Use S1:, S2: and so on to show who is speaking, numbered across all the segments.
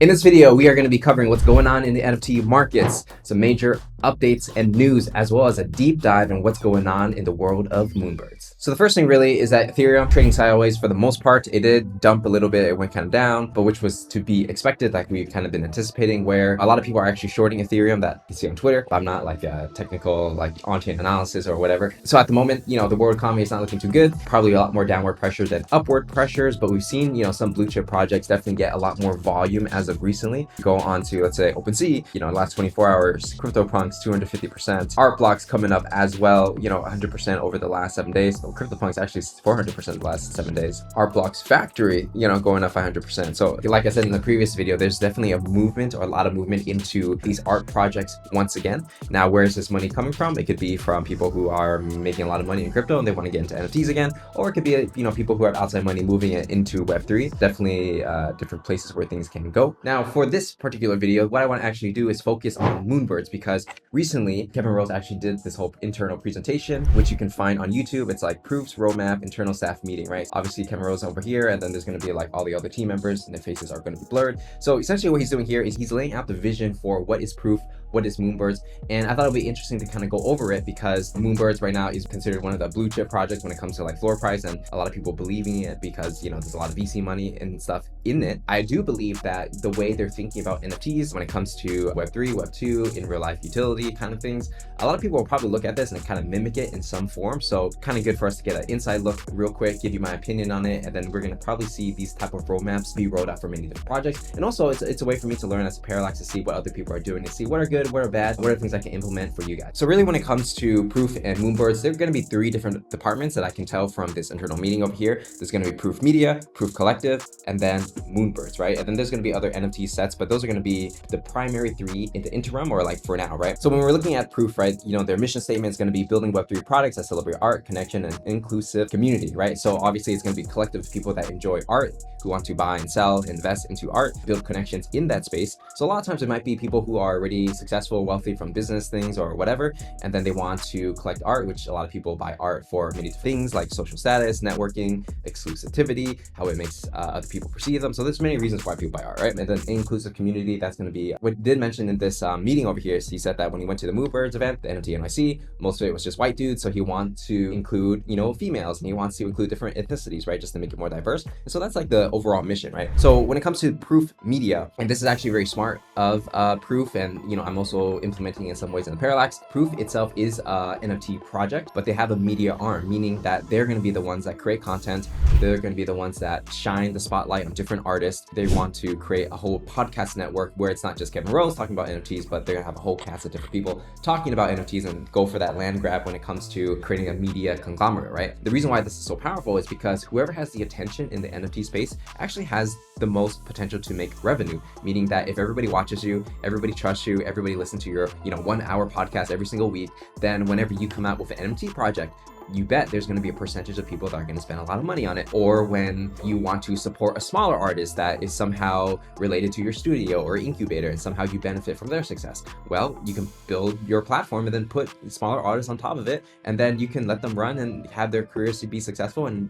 S1: In this video, we are going to be covering what's going on in the NFT markets, some major updates and news, as well as a deep dive in what's going on in the world of Moonbirds. So the first thing really is that Ethereum trading sideways for the most part. It did dump a little bit, it went kind of down, but which was to be expected, like we've kind of been anticipating, where a lot of people are actually shorting Ethereum that you see on Twitter. I'm not like a technical like on-chain analysis or whatever. So at the moment, the world economy is not looking too good. Probably a lot more downward pressure than upward pressures, but we've seen, some blue chip projects definitely get a lot more volume as of recently. Go on to, let's say, Opensea, the last 24 hours, CryptoPunks 250%, art blocks coming up as well, 100% over the last 7 days. So CryptoPunks actually 400% the last 7 days. Art blocks factory, going up 100%. So like I said in the previous video, there's definitely a movement or a lot of movement into these art projects once again. Now, where is this money coming from? It could be from people who are making a lot of money in crypto and they want to get into NFTs again, or it could be, people who have outside money moving it into Web3. Definitely different places where things can go. Now, for this particular video, what I want to actually do is focus on Moonbirds, because recently Kevin Rose actually did this whole internal presentation, which you can find on YouTube. It's like Proof's roadmap, internal staff meeting, right? Obviously Kevin Rose over here, and then there's going to be like all the other team members and their faces are going to be blurred. So essentially what he's doing here is he's laying out the vision for what is Proof, what is Moonbirds, and I thought it'd be interesting to kind of go over it, because Moonbirds right now is considered one of the blue chip projects when it comes to like floor price, and a lot of people believing it because there's a lot of VC money and stuff in it. I do believe that the way they're thinking about NFTs when it comes to Web3, Web2, in real life utility kind of things, a lot of people will probably look at this and kind of mimic it in some form. So kind of good for us to get an inside look real quick, give you my opinion on it, and then we're going to probably see these type of roadmaps be rolled out for many different projects. And also it's a way for me to learn as a Parallax, to see what other people are doing, to see what are good, what are bad, what are things I can implement for you guys. So really when it comes to Proof and Moonbirds, there are going to be 3 different departments that I can tell from this internal meeting over here. There's going to be Proof Media, Proof Collective, and then Moonbirds, right? And then there's going to be other NFT sets, but those are going to be the primary 3 in the interim, or like for now, right? So when we're looking at Proof, right, their mission statement is going to be building Web3 products that celebrate art, connection, and inclusive community, right? So obviously it's going to be collective of people that enjoy art, who want to buy and sell, invest into art, build connections in that space. So a lot of times it might be people who are already successful, wealthy from business things or whatever, and then they want to collect art, which a lot of people buy art for many things like social status, networking, exclusivity, how it makes other people perceive them. So there's many reasons why people buy art, right? And then inclusive community, that's going to be what did mention in this meeting over here. So he said that when he went to the Moonbirds event, the NFT NYC, most of it was just white dudes. So he wants to include, females, and he wants to include different ethnicities, right? Just to make it more diverse. And so that's like the overall mission, right? So when it comes to Proof Media, and this is actually very smart of Proof, and I'm also implementing in some ways in the Parallax. Proof itself is a NFT project, but they have a media arm, meaning that they're going to be the ones that create content. They're going to be the ones that shine the spotlight on different artists. They want to create a whole podcast network where it's not just Kevin Rose talking about NFTs, but they're going to have a whole cast of different people talking about NFTs and go for that land grab when it comes to creating a media conglomerate, right? The reason why this is so powerful is because whoever has the attention in the NFT space actually has the most potential to make revenue, meaning that if everybody watches you, everybody trusts you, everybody listens to your 1 hour podcast every single week, then whenever you come out with an NFT project, you bet there's going to be a percentage of people that are going to spend a lot of money on it. Or when you want to support a smaller artist that is somehow related to your studio or incubator and somehow you benefit from their success, well, you can build your platform and then put smaller artists on top of it, and then you can let them run and have their careers to be successful. And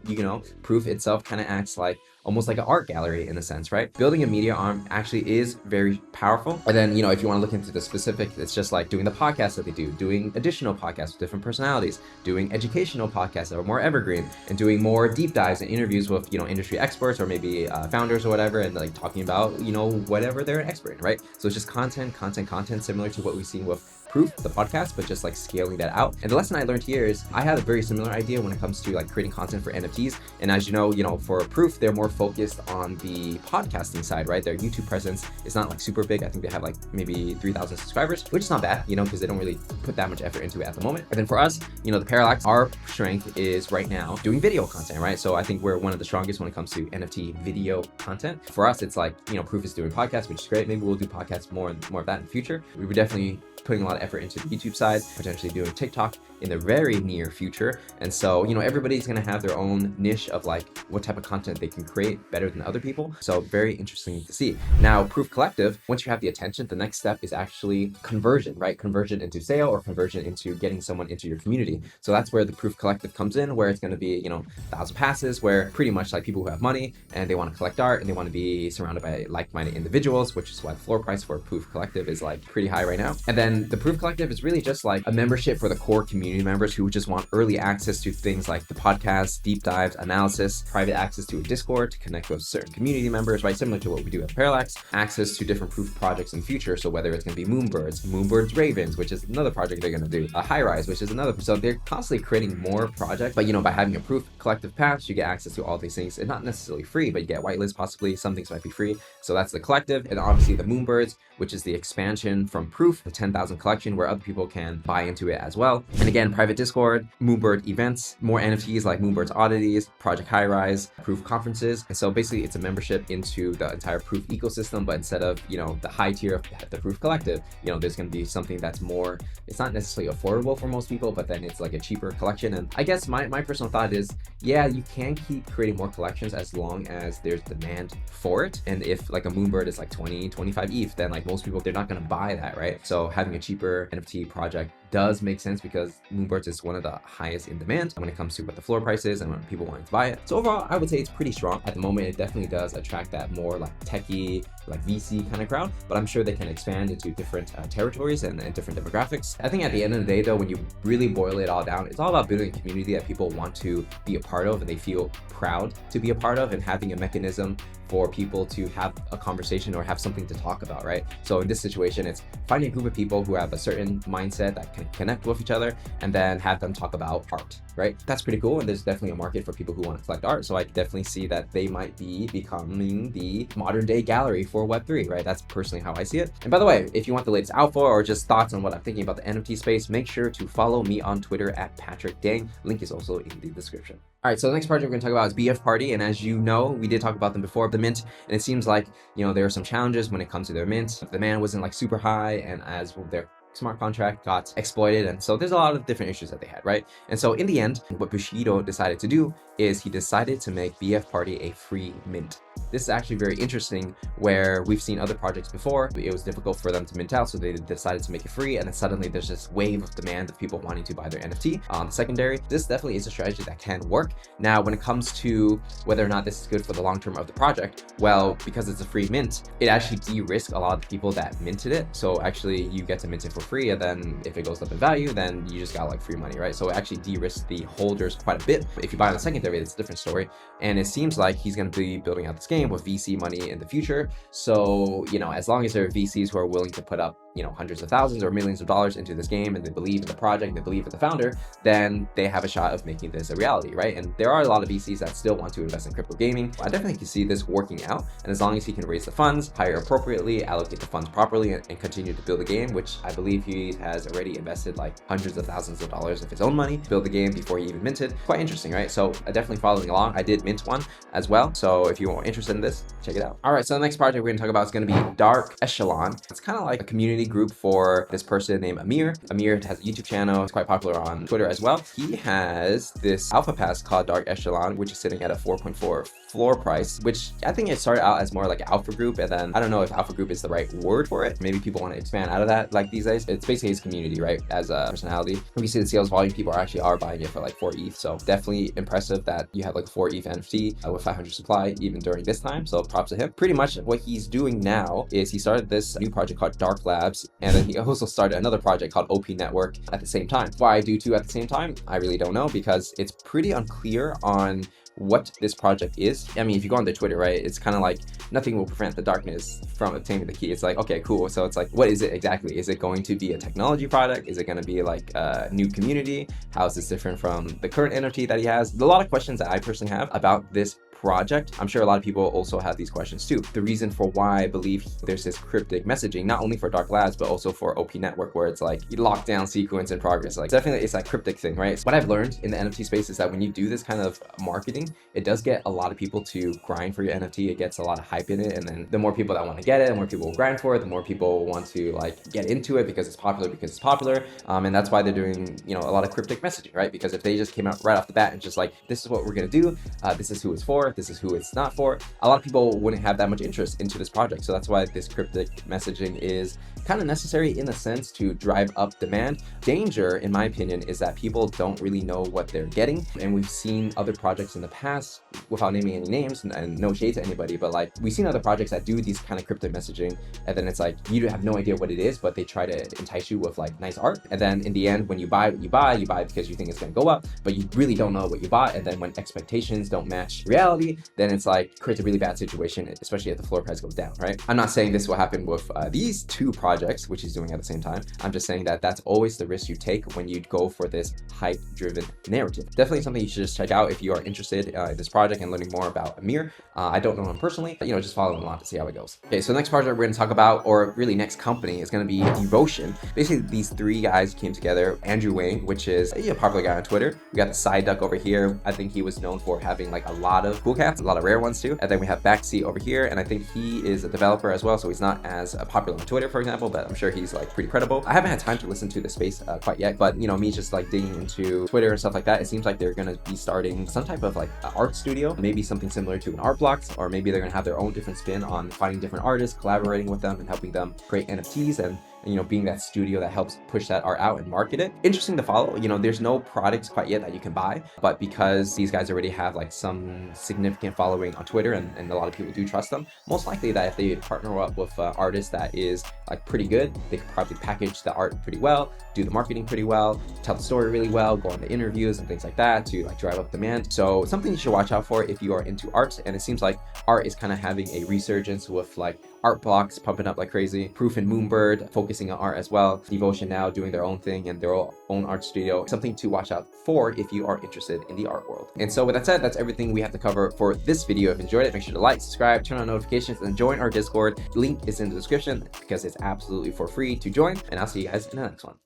S1: Proof itself kind of acts like almost like an art gallery in a sense, right? Building a media arm actually is very powerful. And then, if you want to look into the specific, it's just like doing the podcasts that they do, doing additional podcasts with different personalities, doing educational podcasts that are more evergreen, and doing more deep dives and interviews with, industry experts or maybe founders or whatever, and like talking about, whatever they're an expert in, right? So it's just content, similar to what we've seen with Proof, the podcast, but just like scaling that out. And the lesson I learned here is I had a very similar idea when it comes to like creating content for NFTs. And as you know, for Proof, they're more focused on the podcasting side, right? Their YouTube presence is not like super big. I think they have like maybe 3,000 subscribers, which is not bad, because they don't really put that much effort into it at the moment. And then for us, the Parallax, our strength is right now doing video content, right? So I think we're one of the strongest when it comes to NFT video content. For us, it's like, Proof is doing podcasts, which is great. Maybe we'll do podcasts more of that in the future. We were definitely putting a lot of effort into the YouTube side, potentially doing TikTok in the very near future. And so, everybody's going to have their own niche of like what type of content they can create better than other people. So very interesting to see. Now, Proof Collective, once you have the attention, the next step is actually conversion, right? Conversion into sale or conversion into getting someone into your community. So that's where the Proof Collective comes in, where it's going to be, 1,000 passes, where pretty much like people who have money and they want to collect art and they want to be surrounded by like-minded individuals, which is why the floor price for Proof Collective is like pretty high right now. And then the Proof Collective is really just like a membership for the core community members who just want early access to things like the podcast, deep dives, analysis, private access to a Discord to connect with certain community members, right? Similar to what we do at Parallax, access to different Proof projects in the future. So whether it's going to be Moonbirds Ravens, which is another project they're going to do, a High Rise, which is another. So they're constantly creating more projects, but by having a Proof Collective pass, you get access to all these things. It's not necessarily free, but you get whitelist, possibly some things might be free. So that's the collective. And obviously the Moonbirds, which is the expansion from Proof, the 10,000 collection, where other people can buy into it as well. And again, private Discord, Moonbird events, more NFTs like Moonbird's Oddities, Project High Rise, Proof conferences. And so basically it's a membership into the entire Proof ecosystem, but instead of, the high tier of the Proof Collective, there's going to be something that's more, it's not necessarily affordable for most people, but then it's like a cheaper collection. And I guess my personal thought is, yeah, you can keep creating more collections as long as there's demand for it. And if like a Moonbird is like 20, 25 ETH, then like most people, they're not going to buy that, right? So having a cheaper NFT project does make sense because Moonbirds is one of the highest in demand when it comes to what the floor price is and when people want to buy it. So overall, I would say it's pretty strong. At the moment, it definitely does attract that more like techie, like VC kind of crowd, but I'm sure they can expand into different territories and different demographics. I think at the end of the day though, when you really boil it all down, it's all about building a community that people want to be a part of and they feel proud to be a part of, and having a mechanism for people to have a conversation or have something to talk about, right? So in this situation, it's finding a group of people who have a certain mindset that can connect with each other and then have them talk about art, right? That's pretty cool. And there's definitely a market for people who want to collect art. So I definitely see that they might be becoming the modern day gallery for Web3, right? That's personally how I see it. And by the way, if you want the latest alpha or just thoughts on what I'm thinking about the NFT space, make sure to follow me on Twitter at Patrick Dang. Link is also in the description. All right, so the next project we're going to talk about is BF Party. And as you know, we did talk about them before, the mint. And it seems like, there are some challenges when it comes to their mint. The demand wasn't like super high, and as their smart contract got exploited, and so there's a lot of different issues that they had, right? And so in the end, what Bushido decided to do is he decided to make BF Party a free mint. This is actually very interesting, where we've seen other projects before. It was difficult for them to mint out, so they decided to make it free, and then suddenly there's this wave of demand of people wanting to buy their NFT on the secondary. This definitely is a strategy that can work. Now, when it comes to whether or not this is good for the long term of the project, well, because it's a free mint, it actually de-risks a lot of the people that minted it. So actually you get to mint it for free, and then if it goes up in value, then you just got like free money, right? So it actually de-risks the holders quite a bit. If you buy on the secondary, it's a different story. And it seems like he's going to be building out this game with VC money in the future. So, as long as there are VCs who are willing to put up, hundreds of thousands or millions of dollars into this game, and they believe in the project, they believe in the founder, then they have a shot of making this a reality, right? And there are a lot of VCs that still want to invest in crypto gaming. I definitely can see this working out. And as long as he can raise the funds, hire appropriately, allocate the funds properly, and continue to build the game, which I believe he has already invested like hundreds of thousands of dollars of his own money to build the game before he even minted. Quite interesting, right? So definitely following along. I did mint one as well. So if you're interested in this, check it out. All right, so the next project we're going to talk about is going to be Dark Echelon. It's kind of like a community group for this person named Amir. Amir has a YouTube channel. It's quite popular on Twitter as well. He has this alpha pass called Dark Echelon, which is sitting at a 4.4 floor price, which I think it started out as more like alpha group, and then I don't know if alpha group is the right word for it. Maybe people want to expand out of that like these days. It's basically his community, right? As a personality. When you see the sales volume, people are buying it for like 4 ETH. So definitely impressive that you have like 4 ETH NFT with 500 supply even during this time. So props to him. Pretty much what he's doing now is he started this new project called Dark Labss, and then he also started another project called OP Network at the same time. Why I do two at the same time, I really don't know, because it's pretty unclear on what this project is. I mean, if you go on their Twitter, right, it's kind of like nothing will prevent the darkness from obtaining the key. It's like, okay, cool. So it's like, what is it exactly? Is it going to be a technology product? Is it going to be like a new community? How is this different from the current NFT that he has? There's a lot of questions that I personally have about this project? I'm sure a lot of people also have these questions too. The reason for why I believe there's this cryptic messaging, not only for Dark Labs, but also for OP Network, where it's like lockdown sequence in progress. Like definitely it's that cryptic thing, right? So what I've learned in the NFT space is that when you do this kind of marketing, it does get a lot of people to grind for your NFT. It gets a lot of hype in it. And then the more people that want to get it, the more people will grind for it, the more people want to like get into it because it's popular. And that's why they're doing, you know, a lot of cryptic messaging, right? Because if they just came out right off the bat and just like, this is what we're going to do, this is who it's for, this is who it's not for, a lot of people wouldn't have that much interest into this project. So that's why this cryptic messaging is kind of necessary in a sense to drive up demand. Danger, in my opinion, is that people don't really know what they're getting. And we've seen other projects in the past, without naming any names, and no shade to anybody, but like we've seen other projects that do these kind of cryptic messaging, and then it's like you have no idea what it is, but they try to entice you with like nice art. And then in the end, when you buy what you buy because you think it's going to go up, but you really don't know what you bought. And then when expectations don't match reality, then it's like creates a really bad situation, especially if the floor price goes down, right? I'm not saying this will happen with these two projects, which he's doing at the same time. I'm just saying that that's always the risk you take when you go for this hype-driven narrative. Definitely something you should just check out if you are interested in this project and learning more about Amir. I don't know him personally, but, you know, just follow him along to see how it goes. Okay, so the next project we're going to talk about, or really next company, is going to be Devotion. Basically, these three guys came together. Andrew Wang, which is a popular guy on Twitter. We got the side duck over here. I think he was known for having like a lot of cool cats, a lot of rare ones too. And then we have Backseat over here, and I think he is a developer as well, so he's not as popular on Twitter, for example, but I'm sure he's like pretty credible. I haven't had time to listen to the space quite yet, but you know, me just like digging into Twitter and stuff like that, it seems like they're gonna be starting some type of like art studio, maybe something similar to an art blocks, or maybe they're gonna have their own different spin on finding different artists, collaborating with them and helping them create NFTs and you know, being that studio that helps push that art out and market it. Interesting to follow. You know, there's no products quite yet that you can buy, but because these guys already have like some significant following on Twitter and a lot of people do trust them, most likely that if they partner up with an artist that is like pretty good, they could probably package the art pretty well, do the marketing pretty well, tell the story really well, go on the interviews and things like that to like drive up demand. So something you should watch out for if you are into art. And it seems like art is kind of having a resurgence with like art blocks pumping up like crazy. Proof and Moonbird focusing on art as well. Devotion now doing their own thing and their own art studio. Something to watch out for if you are interested in the art world. And so with that said, that's everything we have to cover for this video. If you enjoyed it, make sure to like, subscribe, turn on notifications, and join our Discord. Link is in the description because it's absolutely for free to join. And I'll see you guys in the next one.